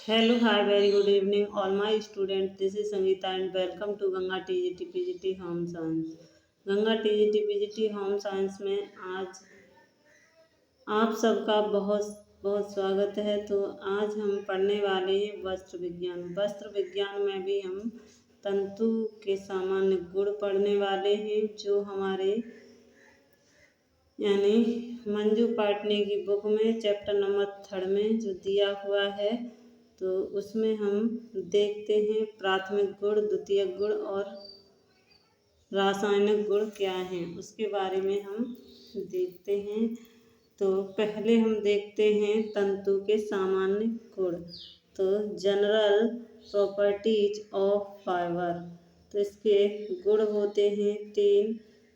Hello, hi, very good evening, all my students. This is Sangeeta and welcome to Ganga TGT PGT home science. Ganga TGT PGT home science में आज आप सबका बहुत बहुत स्वागत है। तो आज हम पढ़ने वाले हैं वस्त्र विज्ञान। वस्त्र विज्ञान में भी हम तंतु के सामान्य गुण पढ़ने वाले हैं, जो हमारे यानी मंजू पाटनी की बुक में चैप्टर नंबर 3 में जो दिया हुआ है, तो उसमें हम देखते हैं प्राथमिक गुण, द्वितीयक गुण और रासायनिक गुण क्या हैं, उसके बारे में हम देखते हैं। तो पहले हम देखते हैं तंतु के सामान्य गुण। तो जनरल प्रॉपर्टीज ऑफ फाइबर, तो इसके गुण होते हैं 3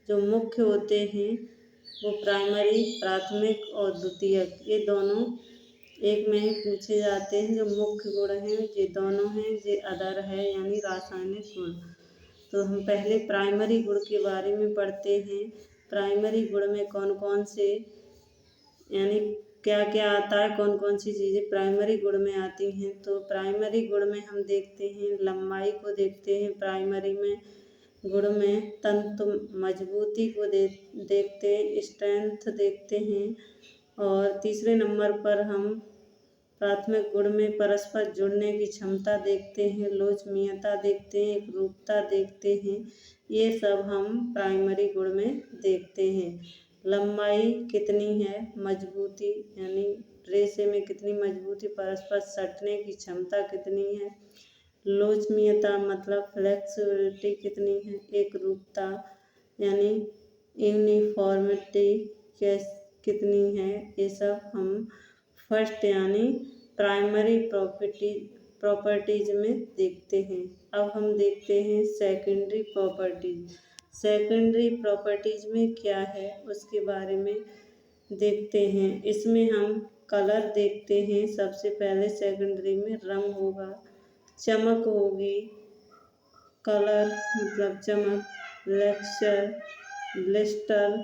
जो मुख्य होते हैं, वो प्राइमरी, प्राथमिक और द्वितीयक, ये दोनों एक में ही पूछे जाते हैं। जो मुख्य गुण हैं ये दोनों हैं, ये अदर है यानी रासायनिक गुण। तो हम पहले प्राइमरी गुण के बारे में पढ़ते हैं। प्राइमरी गुण में कौन कौन से यानी क्या क्या आता है, कौन कौन सी चीज़ें प्राइमरी गुण में आती हैं। तो प्राइमरी गुण में हम देखते हैं लंबाई को देखते हैं, प्राइमरी में गुण में तंतु मजबूती को देखते हैं, स्ट्रेंथ देखते हैं। और तीसरे नंबर पर हम प्राथमिक गुण में परस्पर जुड़ने की क्षमता देखते हैं, लोचनीयता देखते हैं, एकरूपता देखते हैं। ये सब हम प्राइमरी गुण में देखते हैं। लंबाई कितनी है, मजबूती यानी रेशे में कितनी मजबूती, परस्पर सटने की क्षमता कितनी है, लोचनीयता मतलब फ्लेक्सिबिलिटी कितनी है, एकरूपता यानी यूनिफॉर्मिटी कितनी है, ये सब हम फर्स्ट यानी प्राइमरी प्रॉपर्टीज में देखते हैं। अब हम देखते हैं सेकेंडरी प्रॉपर्टीज। सेकेंडरी प्रॉपर्टीज में क्या है उसके बारे में देखते हैं। इसमें हम कलर देखते हैं। सबसे पहले सेकेंडरी में रंग होगा, चमक होगी, कलर मतलब चमक, लेक्चर, ब्लिस्टर,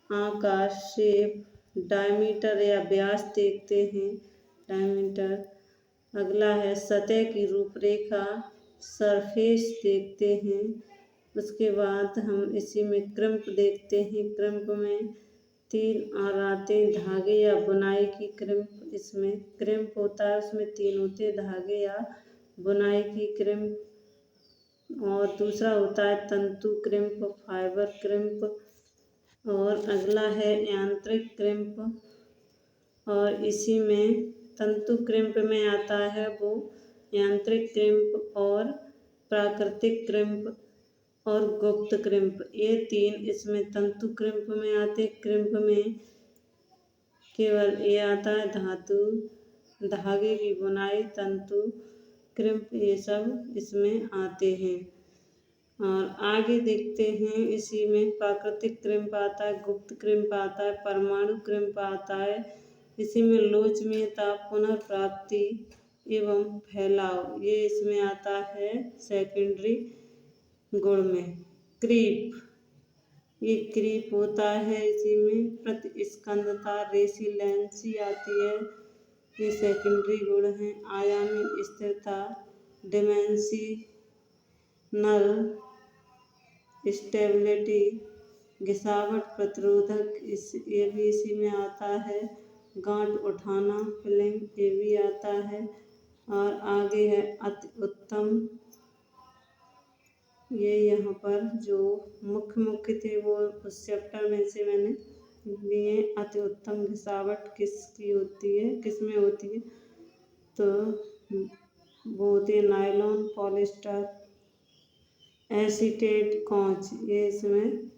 आकार, शेप, डायमीटर या व्यास देखते हैं, डायमीटर। अगला है सतह की रूपरेखा, सरफेस देखते हैं। उसके बाद हम इसी में क्रिम्प देखते हैं। क्रिम्प में 3 और आते धागे या बुनाई की क्रिम्प, इसमें क्रिम्प होता है, उसमें 3 होते धागे या बुनाई की क्रिम्प। और दूसरा होता है तंतु क्रिम्प, फाइबर क्रिम्प। और अगला है यांत्रिक क्रिम्प, और इसी में तंतु क्रिम्प में आता है वो यांत्रिक क्रिम्प और प्राकृतिक क्रिम्प और गुप्त क्रिम्प, ये 3 इसमें तंतु क्रिम्प में आते। क्रिम्प में केवल ये आता है धातु, धागे की बुनाई, तंतु क्रिम्प, ये सब इसमें आते हैं। और आगे देखते हैं इसी में प्राकृतिक क्रिम्प आता है, गुप्त क्रिम्प आता है, परमाणु क्रिम्प आता है। इसी में लोचनीयता, पुनर्प्राप्ति एवं फैलाव, ये इसमें आता है सेकेंडरी गुण में। क्रीप, ये क्रीप होता है, इसी में प्रतिस्कंदता, रेसिलेंसी आती है, ये सेकेंडरी गुण है। आयामी स्थिरता, डिमेंशनल स्टेबिलिटी, घिसावट प्रतिरोधक, ये भी इसी में आता है। गांठ उठाना, फिलिंग, ये भी आता है। और आगे है अति उत्तम, ये यहाँ पर जो मुख्य थे वो उस चैप्टर में से मैंने लिए। अति उत्तम घिसावट किसकी होती है, किस में होती है, तो वो होती है नायलॉन, पॉलिस्टर, एसीटेट, कांच, ये इसमें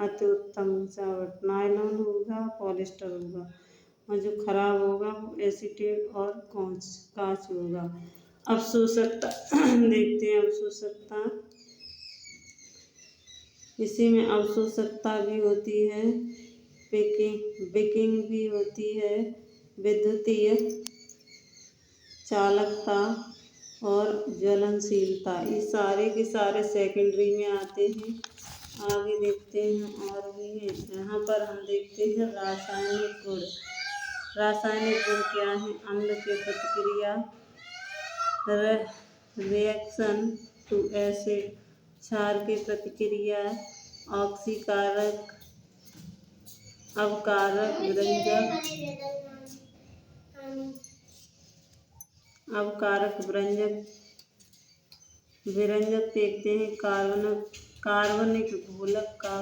अति उत्तम घिसावट नायलॉन होगा, पॉलिस्टर होगा, और जो खराब होगा वो एसीटेट और कांच होगा। अवशोषकता देखते हैं। अवशोषकता, इसी में अवशोषकता भी होती है, बेकिंग भी होती है, विद्युतीय चालकता और ज्वलनशीलता, ये सारे के सारे सेकेंडरी में आते हैं। आगे देखते हैं और भी है। यहाँ पर हम देखते हैं रासायनिक गुण। रासायनिक गुण क्या हैं? अम्ल के प्रतिक्रिया, रिएक्शन टू एसिड, क्षार के प्रतिक्रिया, ऑक्सीकारक, अवकारक, विरंजक देखते हैं। कार्बनिक घोलक का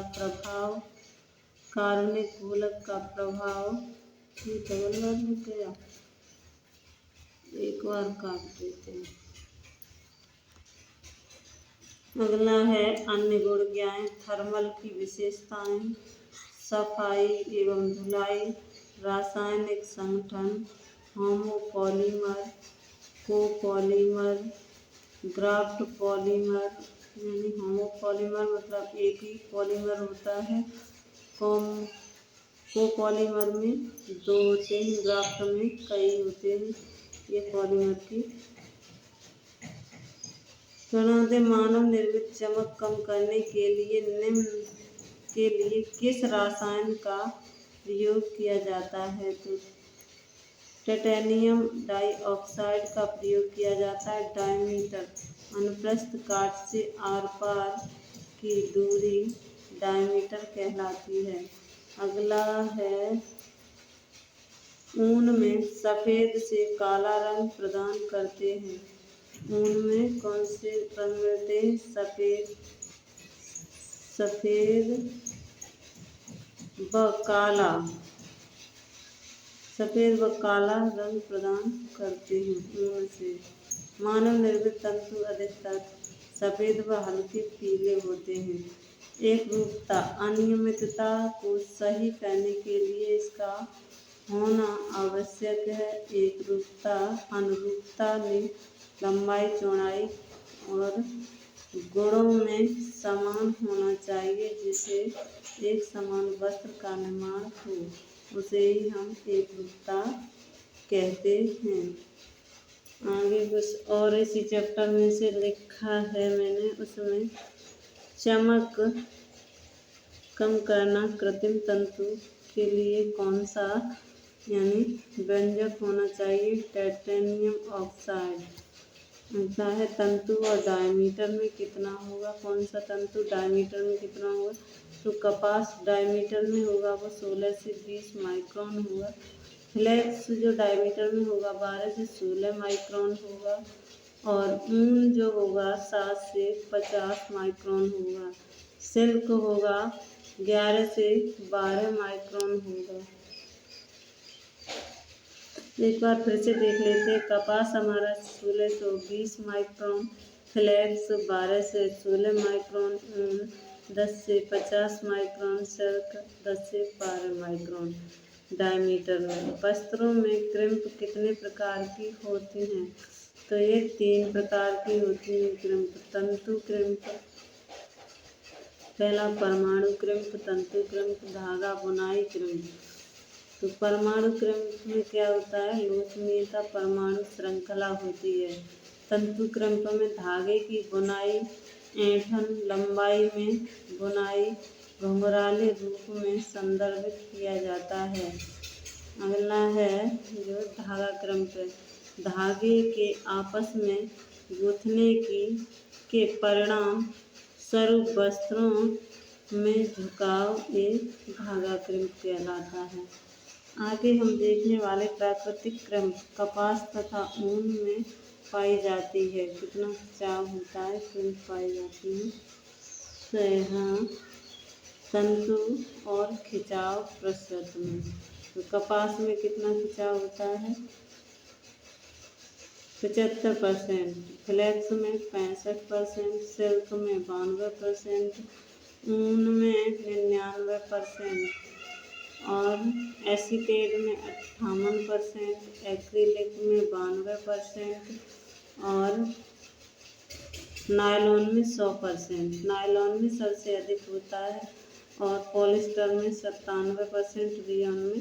प्रभाव, ये डबल बार हो गया, एक बार काट देते हैं। अगला है अन्य गुण क्या है? थर्मल की विशेषताएं, सफाई एवं धुलाई, रासायनिक संगठन, होमोपॉलीमर, कोपॉलीमर, ग्राफ्ट पॉलीमर, यानी होमोपॉलीमर मतलब एक ही पॉलीमर होता है, कोपॉलीमर में दो होते हैं, ग्राफ्ट में कई होते हैं। ये पॉलीमर की गुणों। मानव निर्मित चमक कम करने के लिए किस रसायन का प्रयोग किया जाता है? तो टाइटेनियम डाइऑक्साइड का प्रयोग किया जाता है। डायमीटर, अनुप्रस्थ काट से आर पार की दूरी डायमीटर कहलाती है। अगला है ऊन में सफ़ेद से काला रंग प्रदान करते हैं। ऊन में कौन से रंग मिलते हैं? सफ़ेद व काला रंग प्रदान करते हैं ऊन से। मानव निर्मित तंतु अधिकतर सफ़ेद व हल्के पीले होते हैं। एकरूपता, अनियमितता को सही करने के लिए इसका होना आवश्यक है। एकरूपता, अनुरूपता में लंबाई, चौड़ाई और गुणों में समान होना चाहिए। जिसे एक समान वस्त्र का निर्माण हो उसे ही हम एकरूपता कहते हैं। आगे कुछ और इसी चैप्टर में से लिखा है मैंने, उसमें चमक कम करना कृत्रिम तंतु के लिए कौन सा यानी व्यंजक होना चाहिए? Titanium oxide. ऐसा है तंतु और डायमीटर में कितना होगा? कौन सा तंतु डायमीटर में कितना होगा? तो कपास डायमीटर में होगा वो 16 से 20 माइक्रोन होगा। फ्लेक्स जो डायमीटर में होगा 12 से 16 माइक्रोन होगा। और ऊन जो होगा 7 से 50 माइक्रोन होगा। सिल्क होगा 11 से 12 माइक्रोन होगा। एक बार फिर से देख लेते हैं। कपास हमारा 16 से 20 माइक्रोन, फ्लेक्स 12 से 16 माइक्रोन, ऊन 10 से 50 माइक्रोन, सिल्क 10 से 12 माइक्रोन डायमीटर में। वस्त्रों में क्रिम्प कितने प्रकार की होती हैं? तो ये 3 प्रकार की होती हैं क्रिम्प। तंतु क्रिम्प, पहला परमाणु क्रिम्प, तंतु क्रिम्प, धागा बुनाई क्रिम्प। तो परमाणु क्रिम्प में क्या होता है? लोचनीयता परमाणु श्रृंखला होती है। तंतु क्रिम्प में धागे की बुनाई, ऐंठन, लंबाई में बुनाई, घुंघराले रूप में संदर्भित किया जाता है। अगला है जो धागा क्रिम्प है। धागे के आपस में गूंथने के परिणाम स्वरूप वस्त्रों में झुकाव एक धागा क्रिम्प कहलाता है। आगे हम देखने वाले प्राकृतिक क्रिम्प कपास तथा ऊन में पाई जाती है। कितना खिंचाव होता है? क्रिम्प पाई जाती है। यहाँ तंतु और खिंचाव प्रस्तुत में। तो कपास में कितना खिंचाव होता है? 75%, फ्लेक्स में 65%, सिल्क में 92%, ऊन में 99% और एसीटेट में 58%, एक्रिलिक में 92% और नायलॉन में 100%। नायलॉन में सबसे अधिक होता है और पॉलिस्टर में 97%, रियॉन में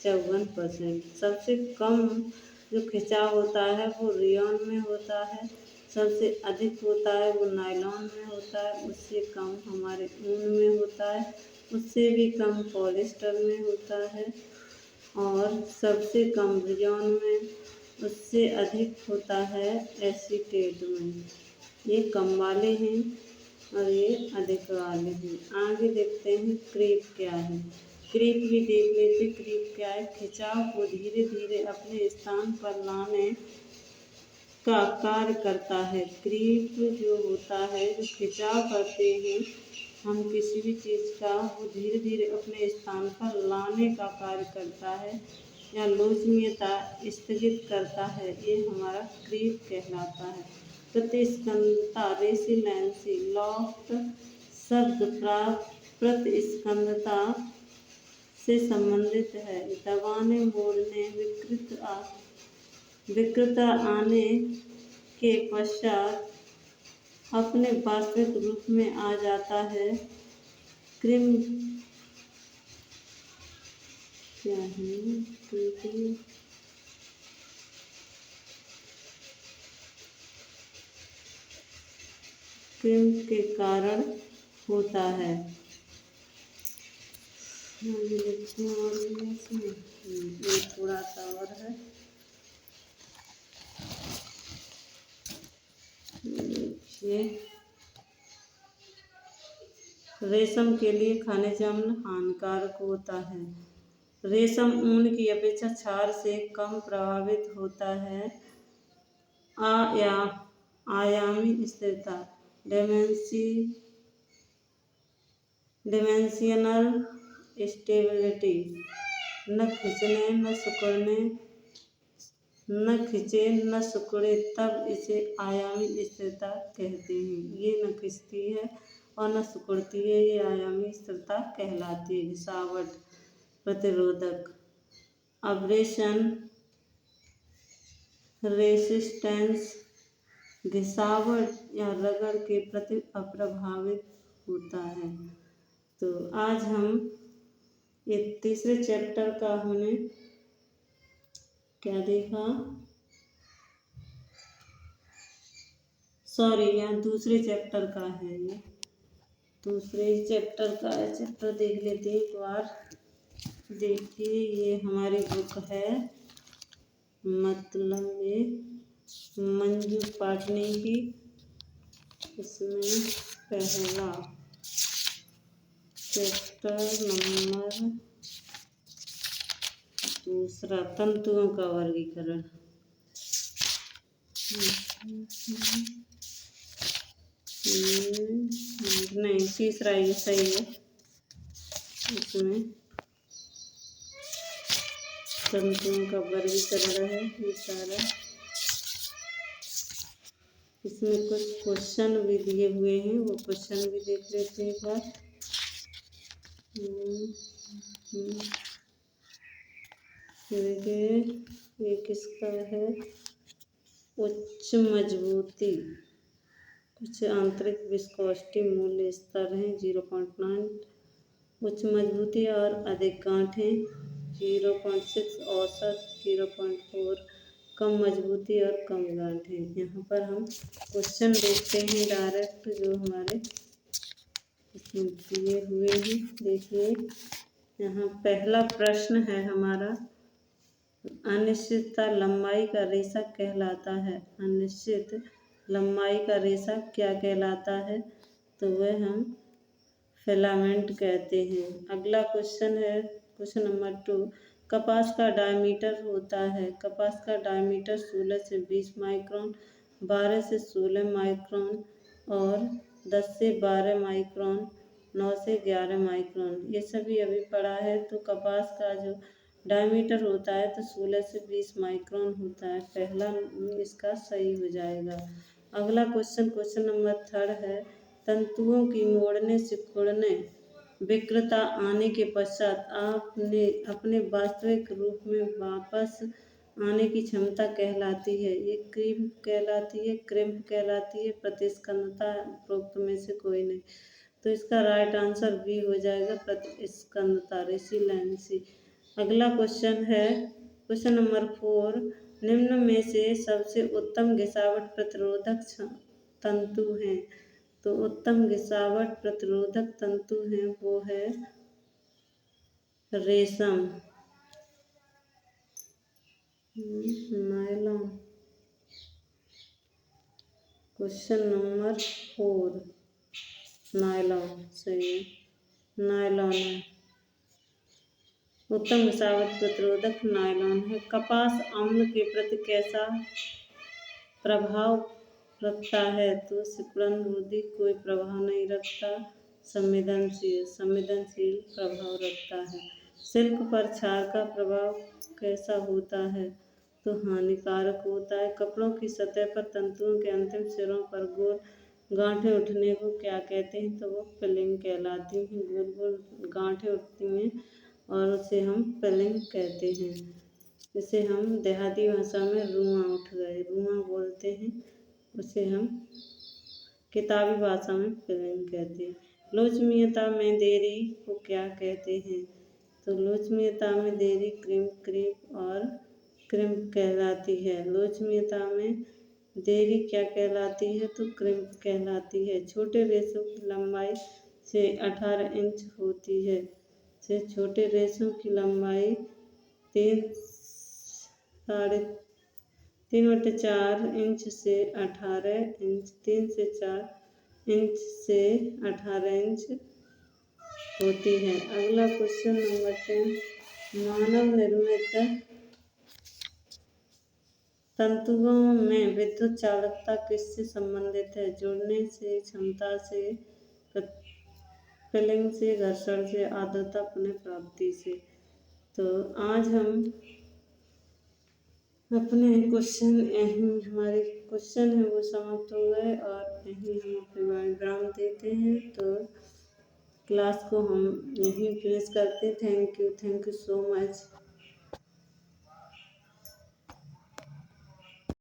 54%। सबसे कम जो खिंचाव होता है वो रियॉन में होता है, सबसे अधिक होता है वो नायलॉन में होता है, उससे कम हमारे ऊन में होता है, उससे भी कम पॉलिस्टर में होता है। और सबसे कम रिजॉन में, उससे अधिक होता है एसीटेट में। ये कम वाले हैं और ये अधिक वाले हैं। आगे देखते हैं क्रीप क्या है। क्रीप भी देख लेते। क्रीप क्या है? खिंचाव को धीरे धीरे अपने स्थान पर लाने का कार्य करता है। क्रीप जो होता है, जो खिंचाव करते हैं हम किसी भी चीज़ का, वो धीरे धीरे अपने स्थान पर लाने का कार्य करता है या लोचनीयता स्थगित करता है, ये हमारा क्रीप कहलाता है। प्रतिस्कंदता रेसिलेंसी लॉफ्ट शब्द प्रतिस्कंदता से संबंधित है। दबाने मोड़ने विकृता आने के पश्चात अपने वास्तविक रूप में आ जाता है। क्रिम क्या है? क्रिम के कारण होता है। ये थोड़ा सा और है। देखिए, रेशम के लिए खनिज अम्ल हानिकारक होता है। रेशम ऊन की अपेक्षा क्षार से कम प्रभावित होता है। आयामी स्थिरता डिमेंशिनल स्टेबिलिटी, न खिंचे न सिकुड़े, तब इसे आयामी स्थिरता कहते हैं। ये न खिंचती है और न सिकुड़ती है, ये आयामी स्थिरता कहलाती है। घिसावट प्रतिरोधक अब्रेशन रेसिस्टेंस, घिसावट या रगड़ के प्रति अप्रभावित होता है। तो आज हम ये तीसरे चैप्टर का हमने क्या देखा, सॉरी यहाँ दूसरे चैप्टर का है, ये दूसरे चैप्टर का है। चैप्टर देख लेते हैं एक बार। देखिए, ये हमारी बुक है, मतलब ये मंजू पाटनी की। इसमें पहला चैप्टर नंबर दूसरा, तंतुओं का वर्गीकरण। नहीं, तीसरा ये सही है। इसमें तंतुओं का वर्गीकरण है ये सारा। इसमें कुछ क्वेश्चन भी दिए हुए हैं, वो क्वेश्चन भी देख लेते हैं एक बार। देखिए, ये किसका है? उच्च मजबूती, कुछ आंतरिक विस्कोसिटी मूल्य स्तर हैं 0.9, उच्च मजबूती और अधिक गांठें 0.6, औसत 0.4, कम मजबूती और कम गांठें। यहाँ पर हम क्वेश्चन देखते हैं डायरेक्ट, जो हमारे इसमें दिए हुए हैं। देखिए, यहाँ पहला प्रश्न है हमारा, अनिश्चितता लंबाई का रेशा कहलाता है। अनिश्चित लंबाई का रेशा क्या कहलाता है? तो वह हम फिलामेंट कहते हैं। अगला क्वेश्चन है क्वेश्चन नंबर 2, कपास का डायमीटर होता है। कपास का डायमीटर 16 से 20 माइक्रोन, 12 से 16 माइक्रोन और 10 से 12 माइक्रोन, 9 से 11 माइक्रोन, ये सभी अभी पढ़ा है। तो कपास का जो डायमीटर होता है तो 16 से 20 माइक्रोन होता है। पहला इसका सही हो जाएगा। अगला क्वेश्चन नंबर 3 है, तंतुओं की मोड़ने सिकुड़ने विकृता आने के पश्चात आपने अपने वास्तविक रूप में वापस आने की क्षमता कहलाती है। ये क्रीप कहलाती है, क्रिम्प कहलाती है, प्रतिस्कंदता, उपरोक्त में से कोई नहीं। तो इसका राइट आंसर बी हो जाएगा, प्रतिस्कंदता रेसिलेंसी। अगला क्वेश्चन है क्वेश्चन नंबर 4, निम्न में से सबसे उत्तम घिसावट प्रतिरोधक तंतु हैं। तो उत्तम घिसावट प्रतिरोधक तंतु हैं वो है रेशम। नायलॉन। क्वेश्चन नंबर 4 नायलॉन सही है, नायलॉन है। उत्तम विषावत प्रतिरोधक नायलॉन है। कपास अम्ल के प्रति कैसा प्रभाव रखता है? तो सिकुड़न रोधी कोई प्रभाव नहीं रखता, संवेदनशील प्रभाव रखता है। सिल्क पर क्षार का प्रभाव कैसा होता है? तो हानिकारक होता है। कपड़ों की सतह पर तंतुओं के अंतिम सिरों पर गोल गांठें उठने को क्या कहते हैं? तो वो पिलिंग कहलाती हैं। गोल गोल गांठें उठती हैं और उसे हम पिलिंग कहते हैं। इसे हम देहाती भाषा में रुआं उठ गए, रुआं बोलते हैं। उसे हम किताबी भाषा में पिलिंग कहते हैं। लोचनीयता में देरी को क्या कहते हैं? तो लोचनीयता में देरी क्रीप और क्रिम्प कहलाती है। लोचनीयता में देरी क्या कहलाती है? तो क्रिम्प कहलाती है। छोटे रेशों की लंबाई से 18 इंच होती है। से छोटे रेशों की लंबाई 3.4 इंच से 18 इंच, 3 से 4 इंच से 18 इंच होती है। अगला क्वेश्चन नंबर 10 मानव निर्मित तंतुओं में विद्युत चालकता किससे संबंधित है? जुड़ने से, क्षमता से, पिलिंग से, घर्षण से, आर्द्रता पुनः प्राप्ति से। तो आज हम अपने क्वेश्चन हमारे क्वेश्चन है वो समाप्त हो गए और यही हम अपने विराम देते हैं। तो क्लास को हम यहीं फिनिश करते हैं। Thank you so much.